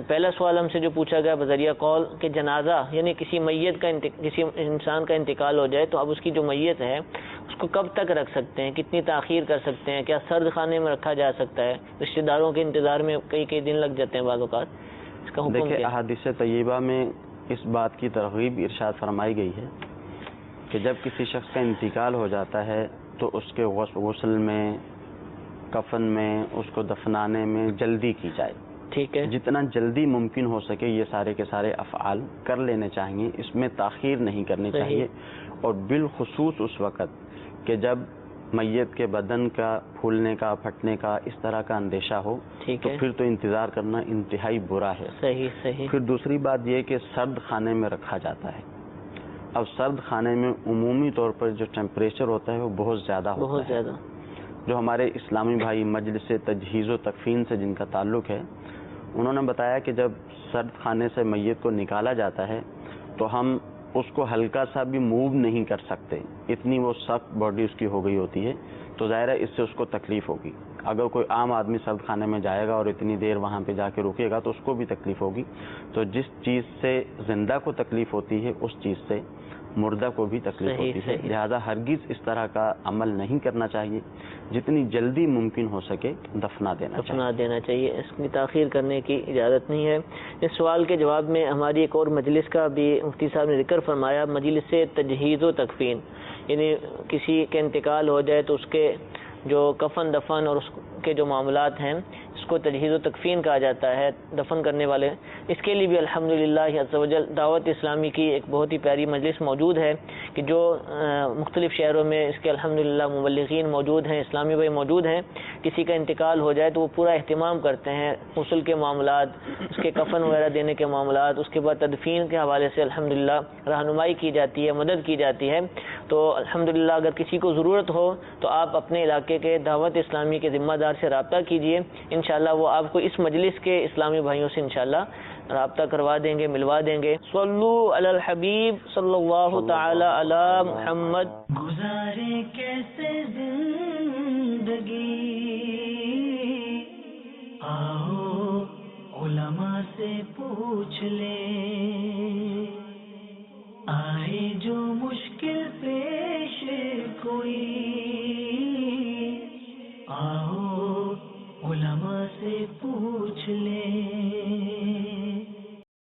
پہلا سوال ہم سے جو پوچھا گیا بذریعہ کال کہ جنازہ یعنی کسی میت کا کسی انسان کا انتقال ہو جائے تو اب اس کی جو میت ہے اس کو کب تک رکھ سکتے ہیں، کتنی تاخیر کر سکتے ہیں، کیا سرد خانے میں رکھا جا سکتا ہے؟ رشتہ داروں کے انتظار میں کئی دن لگ جاتے ہیں بعض اوقات، اس کا حکم
دیکھیں
کیا؟
احادیث طیبہ میں اس بات کی ترغیب ارشاد فرمائی گئی ہے کہ جب کسی شخص کا انتقال ہو جاتا ہے تو اس کے غسل میں، کفن میں، اس کو دفنانے میں جلدی کی جائے.
ٹھیک ہے،
جتنا جلدی ممکن ہو سکے یہ سارے کے سارے افعال کر لینے چاہیے، اس میں تاخیر نہیں کرنی چاہیے. اور بالخصوص اس وقت کہ جب میت کے بدن کا پھولنے کا، پھٹنے کا اس طرح کا اندیشہ ہو تو پھر تو انتظار کرنا انتہائی برا ہے.
صحیح.
پھر دوسری بات یہ کہ سرد خانے میں رکھا جاتا ہے. اب سرد خانے میں عمومی طور پر جو ٹیمپریچر ہوتا ہے وہ بہت زیادہ ہوتا ہے. جو ہمارے اسلامی بھائی مجلس تجہیز و تکفین سے جن کا تعلق ہے انہوں نے بتایا کہ جب سرد خانے سے میت کو نکالا جاتا ہے تو ہم اس کو ہلکا سا بھی موو نہیں کر سکتے، اتنی وہ سخت باڈی اس کی ہو گئی ہوتی ہے. تو ظاہر ہے اس سے اس کو تکلیف ہوگی. اگر کوئی عام آدمی سرد خانے میں جائے گا اور اتنی دیر وہاں پہ جا کے رکے گا تو اس کو بھی تکلیف ہوگی. تو جس چیز سے زندہ کو تکلیف ہوتی ہے اس چیز سے مردہ کو بھی تکلیف ہوتی ہے. لہذا ہرگز اس طرح کا عمل نہیں کرنا چاہیے، جتنی جلدی ممکن ہو سکے دفنا دینا چاہیے.
اس کی تاخیر کرنے کی اجازت نہیں ہے. اس سوال کے جواب میں ہماری ایک اور مجلس کا بھی مفتی صاحب نے ذکر فرمایا، مجلس تجہیز و تکفین، یعنی کسی کے انتقال ہو جائے تو اس کے جو کفن دفن اور اس کے جو معاملات ہیں اس کو تجہیز و تکفین کہا جاتا ہے، دفن کرنے والے. اس کے لیے بھی الحمدللہ عز و جل دعوت اسلامی کی ایک بہت ہی پیاری مجلس موجود ہے کہ جو مختلف شہروں میں اس کے الحمدللہ مبلغین موجود ہیں، اسلامی بھائی موجود ہیں. کسی کا انتقال ہو جائے تو وہ پورا اہتمام کرتے ہیں، غسل کے معاملات، اس کے کفن وغیرہ دینے کے معاملات، اس کے بعد تدفین کے حوالے سے الحمدللہ رہنمائی کی جاتی ہے، مدد کی جاتی ہے. تو الحمدللہ اگر کسی کو ضرورت ہو تو آپ اپنے علاقے کے دعوت اسلامی کے ذمہ دار سے رابطہ کیجئے، انشاءاللہ وہ آپ کو اس مجلس کے اسلامی بھائیوں سے انشاءاللہ رابطہ کروا دیں گے، ملوا دیں گے. صلو علی الحبیب صلی اللہ تعالی علی محمد.
گزارے کیسے زندگی، آؤ علماء سے پوچھ لیں، آئے جو مشکل پیش کوئی، آؤ علماء سے پوچھ لیں.